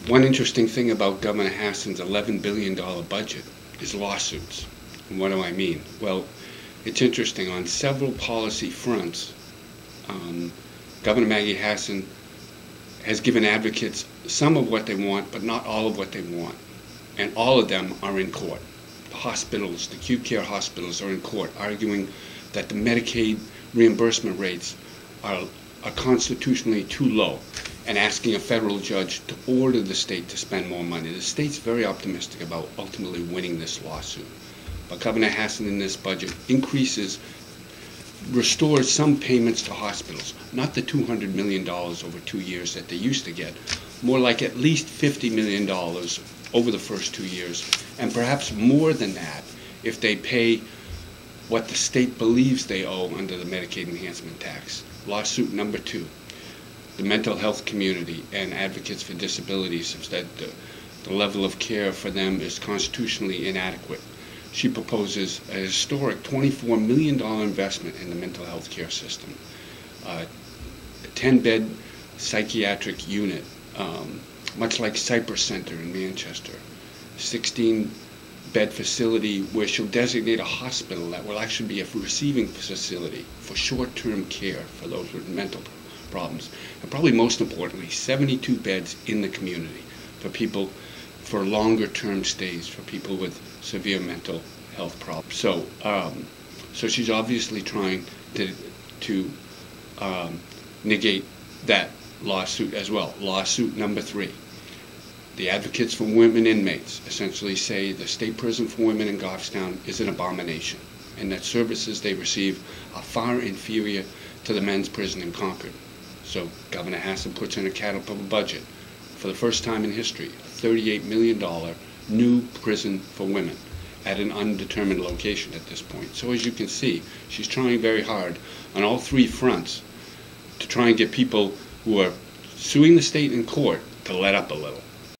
One interesting thing about Governor Hassan's $11 billion budget is lawsuits. And what do I mean? Well, it's interesting. On several policy fronts, Governor Maggie Hassan has given advocates some of what they want, but not all of what they want. And all of them are in court. The hospitals, the acute care hospitals are in court arguing that the Medicaid reimbursement rates are constitutionally too low, and asking a federal judge to order the state to spend more money. The state's very optimistic about ultimately winning this lawsuit. But Governor Hassan in this budget restores some payments to hospitals, not the $200 million over 2 years that they used to get, more like at least $50 million over the first 2 years, and perhaps more than that if they pay what the state believes they owe under the Medicaid enhancement tax. Lawsuit number 2. The mental health community and advocates for disabilities have said the level of care for them is constitutionally inadequate. She proposes a historic $24 million investment in the mental health care system, a 10-bed psychiatric unit, much like Cypress Center in Manchester, 16-bed facility where she'll designate a hospital that will actually be a receiving facility for short-term care for those with mental problems. And probably most importantly, 72 beds in the community for people for longer-term stays, for people with severe mental health problems. So she's obviously trying to negate that lawsuit as well. Lawsuit number 3. The advocates for women inmates essentially say the state prison for women in Goffstown is an abomination, and that services they receive are far inferior to the men's prison in Concord. So Governor Hassan puts in a caterpillar budget for the first time in history, a $38 million new prison for women at an undetermined location at this point. So as you can see, she's trying very hard on all 3 fronts to try and get people who are suing the state in court to let up a little.